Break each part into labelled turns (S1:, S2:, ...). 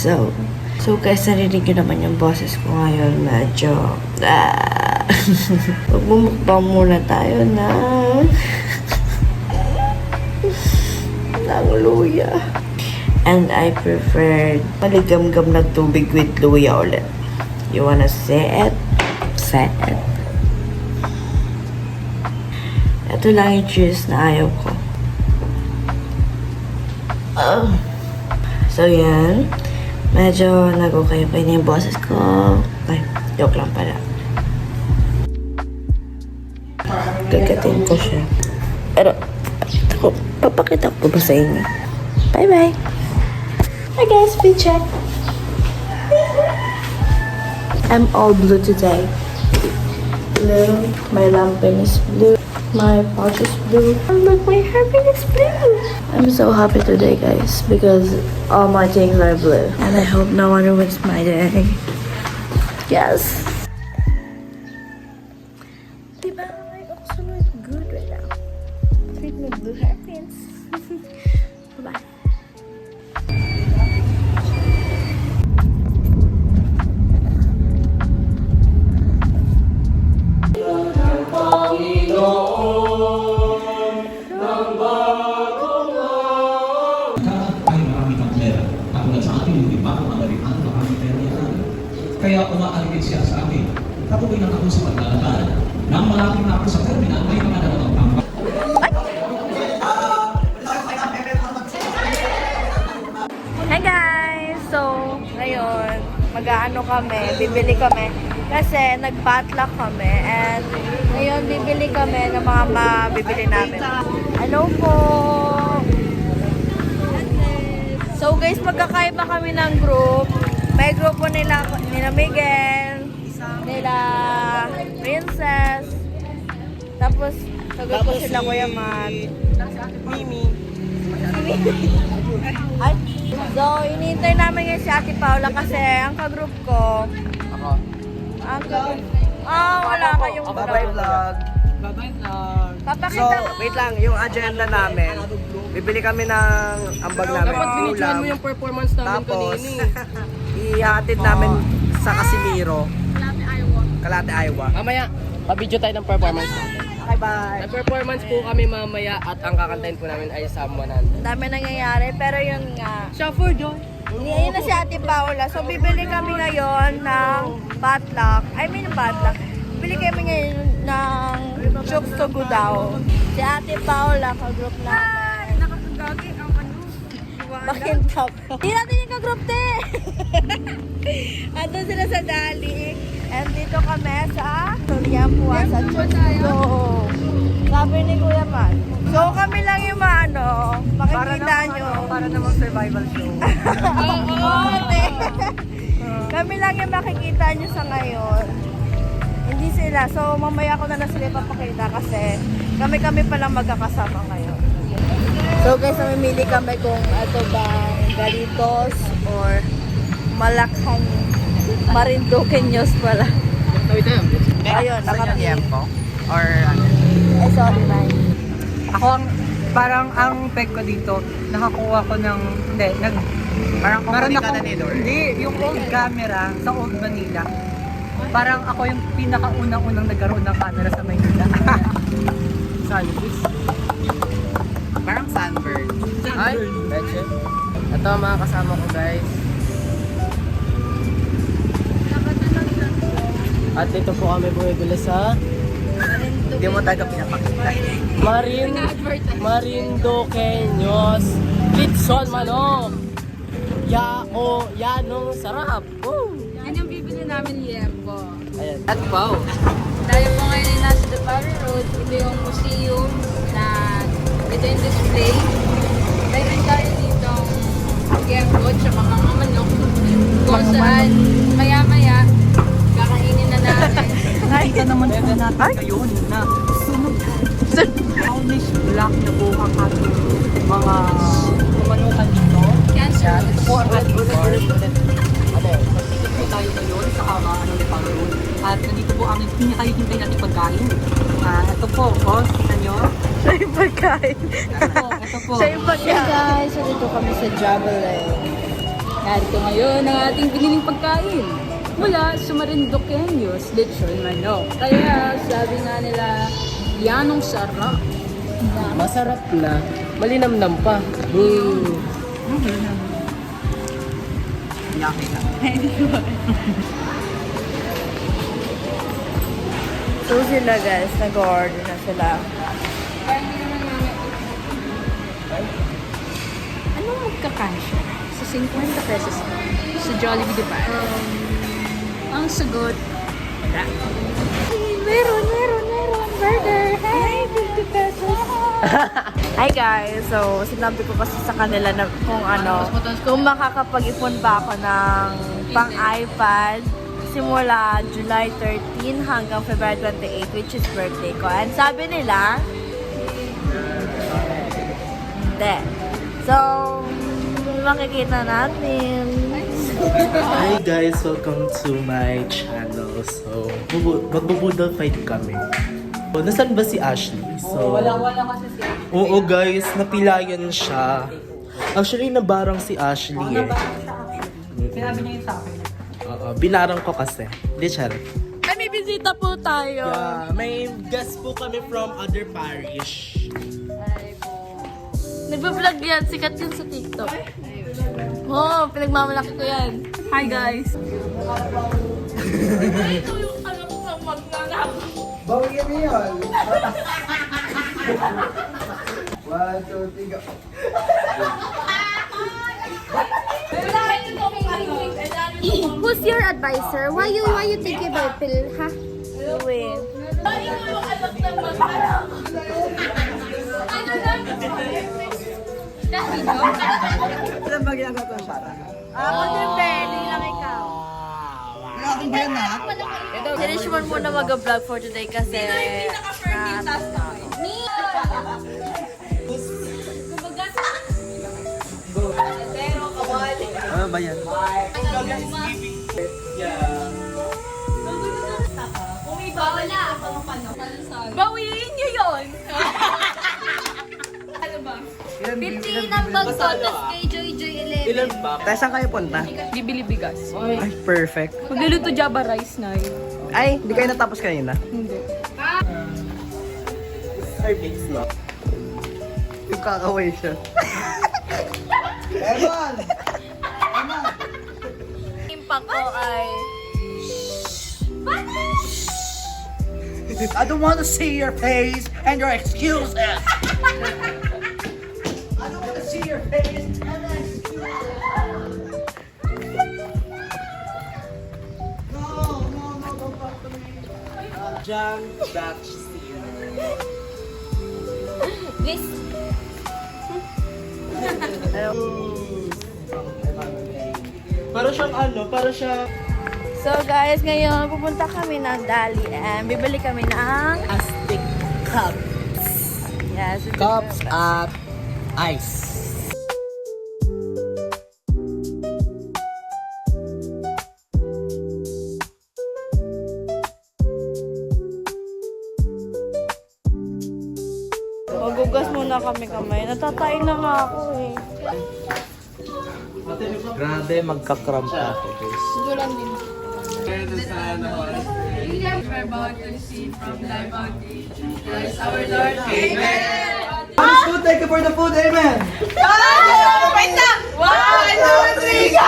S1: So guys, narinig nyo naman yung boses ko ngayon. Medyo, magmumukbang muna tayo ng luya. And I preferred maligam-gam na tubig with luya ulit. You wanna say it? Say it. Ito lang yung juice na ayaw ko. So yan. Medyo nag-okay-okay na yung boses ko. Ay, joke lang pala. Gagatin ko siya. Pero, ako, papakita ko ba sa inyo? Bye-bye! Hi guys, we check. I'm all blue today. Blue. My lampin is blue. My pouch is blue. And look, my hairpin is blue. I'm so happy today, guys, because all my things are blue. And I hope no one ruins my day. Yes. Diba? I also look good right now. With my blue hairpins. Bye-bye.
S2: Kaya umaaligid siya sa akin. Patuloy lang ako sa paglalakad. Nang malapit na ako sa terminal, may mga dalawang tambak.
S1: Hey guys! So, ngayon, mag-aano kami, bibili kami. Kasi nag-potluck kami. And ngayon, bibili kami ng mga mabibili namin. Hello po! So guys, magkakaiba kami ng group. May grupo nila Miguel, nila Princess, tapos sa grupo sila Kuya Matt, Mimi. Ay, so, inintay namin ngayon si Ate Paula kasi ang ka-group ko.
S3: Ako.
S1: Ang ka-group. Wala kayong
S3: Bye-bye vlog.
S4: Bye-bye vlog.
S1: Papakita
S3: So,
S1: ko.
S3: wait lang. Yung agenda namin. Bibili kami ng ambag namin.
S4: Dapat binidyohan mo yung performance namin
S3: Tapos,
S4: kanina
S3: ihatid namin sa Casimiro. Kalate, Iowa.
S4: Mamaya, pa-video tayo ng performance natin.
S3: Okay, bye.
S4: Nag-performance po kami mamaya at ang kakantahin po namin ay Sam 100.
S1: Ang dami nangyayari, pero yun nga.
S4: Shuffle, Joy.
S1: Ayun na si Ate Paula. So, bibili kami ngayon ng potluck. Potluck. Bibili kami ngayon ng chooks to go daw. Si Ate Paula, ka-group namin.
S5: Nakakagagi ang ano.
S1: Bakintap. Hindi natin yung ka-group, te! Andun sila sa Dali. And dito kami sa Tuliampuan sa chooks to go. Sabi ni Kuya Man. So, kami lang yung makikita nyo.
S3: Para namang survival show.
S1: Oo, te. Kami lang yung makikita nyo sa ngayon. Hindi sila. So, mamaya ko na lang sila ipapakita kasi kami pa lang magkakasama ngayon. So, guys, namimili kami kung ito bang Galitos or Malacan. Marinduque News pala.
S4: Tawid tayo.
S1: Ayun, nakapili.
S3: Or ano?
S1: Sorry, man.
S6: Ako parang ang peg ko dito, nakakuha ko ng,
S3: Parang
S6: meron
S3: kukunin ka
S6: ako,
S3: na ni Lord.
S6: hindi, yung old camera sa Old Manila. Parang ako yung pinakaunang-unang nagkaroon ng camera sa Manila.
S4: Sorry, please.
S3: Parang sunburn.
S4: Ay, medyo. Ito ang mga kasama ko, guys. At dito po kami bumibili sa
S3: Hindi mo talaga pinapakita.
S4: Marinduque News. Litson manok. Yanong sarap. Woo!
S5: Yan yung bibili namin liempo.
S4: Ayan. At wow.
S5: Tayo po ngayon ay nasa Depari Road. Ito yung museum na ito yung display. Mayroon tayo dito liempo at mga manok. Kung saan maya-maya kakainin na natin.
S6: Nakita naman po natin ngayon na sunog. Brownish black na buhang ating mga manukan dito.
S5: Yan sir.
S6: Ito po ang ating bar. Nandito po tayo ngayon sa Kamaan ng Depari Road. At nandito po ang pinakahihintay natin pagkain. Ito po, kita nyo.
S1: Siya yung pagkain.
S6: Ito po.
S1: Siya yung pagkain. Hey guys, so dito kami sa Javelin.
S5: At ito ngayon ang ating biniling pagkain mula sa Marinduqueños, lechon manok. Kaya sabi nga nila, yanong sarap.
S4: Masarap na. Malinamnam pa.
S1: So sila guys, nag-order na sila.
S5: Ano magkakasya sa 50 pesos sa Jollibee de Par? Ang sagot, wala.
S1: Meron. Burger. Hey, 50 pesos. Hi guys. So, sinabi ko kasi sa kanila na kung makakapag-ipon ba ako ng pang-iPad simula July 13 hanggang February 28, which is birthday ko. And sabi nila, hindi. So, makikita natin.
S7: Hi guys, welcome to my channel. So, magbo-boodle fight kami. So, nasan ba si Ashley? So,
S6: Wala kasi siya.
S7: oo guys, napilayan siya. Actually, nabarang si Ashley eh.
S6: Sinabi niya yun sa akin.
S7: Oo, binarang ko kasi. Di charot.
S1: Ay, may bisita po tayo.
S7: Yeah, may guest po kami from other parish.
S1: Nagbablog yan. Sikat yun sa TikTok. Oo, pinagmamalaki ko yan. Hi guys. Ito yung alam sa magnanap.
S3: Bawian mo yun. 1, 2, 3, go.
S8: Who's your advisor? Why you think about pill, ha?
S1: Win. Ay, ito yung anak ng magnanap.
S3: Ilan ba ginagawa ko siya?
S1: Ako din, Ben. Hindi lang ikaw.
S3: Akin ba yan, ha?
S1: Sinishmon muna mag-vlog for today kasi
S3: Ano ba yan?
S5: Bawiin niyo yun!
S8: 50 ng bag ko, tapos kay Joy 11.
S7: Ilan ba?
S3: Tayo saan kayo punta?
S5: Bibili bigas.
S3: Ay, perfect.
S5: Magluluto Java rice na yun.
S3: Ay, hindi kayo natapos kanina?
S5: Hindi.
S7: Starbucks na.
S3: Yung kakaway siya. Evan!
S1: impact ko ay
S3: I don't want to see your face and your excuses. I don't want to see your face and your excuses. No, don't talk to me.
S7: John Dutch Steamer.
S8: This,
S7: Para siyang para siya
S1: So guys, ngayon pupunta kami ng Dali and bibili kami ng
S7: Aztec cups.
S1: yes,
S3: Cups at ice.
S1: Magugas muna kami kamay. Natatain na nga ako eh.
S7: Grabe, magka-cramp ako guys.
S3: Food, thank you for the food, amen.
S1: Wait lang! 1, 2, 3, go!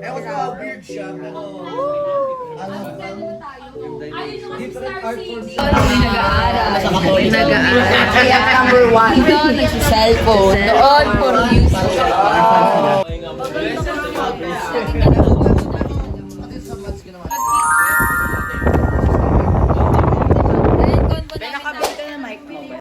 S3: Ewan ko, weird siya, pero
S5: Nag-aaral. Kaya number 1. Ito, nagsiselfone. Noon, for music.